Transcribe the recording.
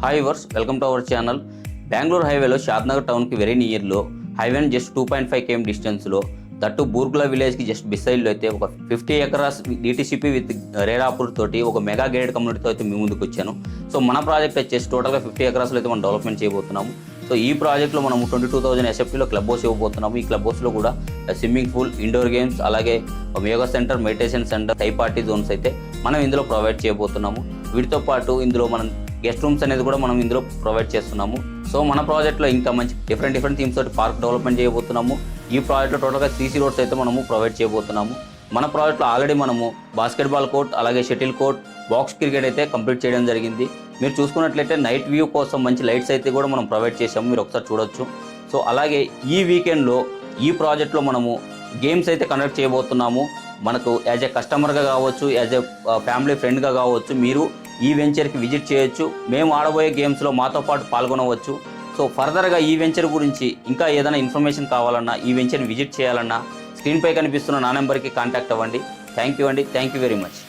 Hi viewers, welcome to our channel. Bengaluru హైవేలో షాద్నగర్ టౌన్కి very నియర్లో, హైవే జస్ట్ 2.5 km డిస్టెన్స్లో, దట్టు బూర్గులా విలేజ్కి జస్ట్ బిసైడ్లో అయితే ఒక 50 acres DTCP విత్ రేరాపూర్ తోటి ఒక మెగా గేటెడ్ కమ్యూనిటీతో అయితే మీ ముందుకు వచ్చాను. సో మన ప్రాజెక్ట్ వచ్చేసి టోటల్గా 50 acres అయితే మనం డెవలప్మెంట్ చేయబోతున్నాము. సో ఈ ప్రాజెక్ట్లో మనం 22,000 SFTలో క్లబ్ హౌస్ ఇవ్వబోతున్నాము. ఈ క్లబ్ హౌస్లో కూడా స్విమ్మింగ్ పూల్, ఇండోర్ గేమ్స్, అలాగే యోగా సెంటర్, మెడిటేషన్ సెంటర్, టై పార్టీ జోన్స్ అయితే మనం ఇందులో ప్రొవైడ్ చేయబోతున్నాము. వీటితో పాటు ఇందులో మనం గెస్ట్ రూమ్స్ అనేది కూడా మనం ఇందులో ప్రొవైడ్ చేస్తున్నాము. సో మన ప్రాజెక్ట్లో ఇంకా మంచి డిఫరెంట్ థీమ్స్ తోటి పార్క్ డెవలప్మెంట్ చేయబోతున్నాము. ఈ ప్రాజెక్ట్లో టోటల్గా 3 రోడ్స్ అయితే మనము ప్రొవైడ్ చేయబోతున్నాము. మన ప్రాజెక్ట్లో ఆల్రెడీ మనము బాస్కెట్బాల్ కోర్ట్, అలాగే షటిల్ కోర్ట్, బాక్స్ క్రికెట్ అయితే కంప్లీట్ చేయడం జరిగింది. మీరు చూసుకున్నట్లయితే నైట్ వ్యూ కోసం మంచి లైట్స్ అయితే కూడా మనం ప్రొవైడ్ చేసాము, మీరు ఒకసారి చూడొచ్చు. సో అలాగే ఈ వీకెండ్లో ఈ ప్రాజెక్ట్లో మనము గేమ్స్ అయితే కండక్ట్ చేయబోతున్నాము. మనకు యాజ్ ఏ కస్టమర్గా కావచ్చు, యాజ్ ఏ ఫ్యామిలీ ఫ్రెండ్గా కావచ్చు, మీరు ఈ వెంచర్కి విజిట్ చేయొచ్చు. మేము ఆడబోయే గేమ్స్లో మాతో పాటు పాల్గొనవచ్చు. సో ఫర్దర్గా ఈ వెంచర్ గురించి ఇంకా ఏదైనా ఇన్ఫర్మేషన్ కావాలన్నా, ఈ వెంచర్ని విజిట్ చేయాలన్నా స్క్రీన్పై కనిపిస్తున్న నా నెంబర్కి కాంటాక్ట్ అవ్వండి. థ్యాంక్ యూ అండి. Thank you very much.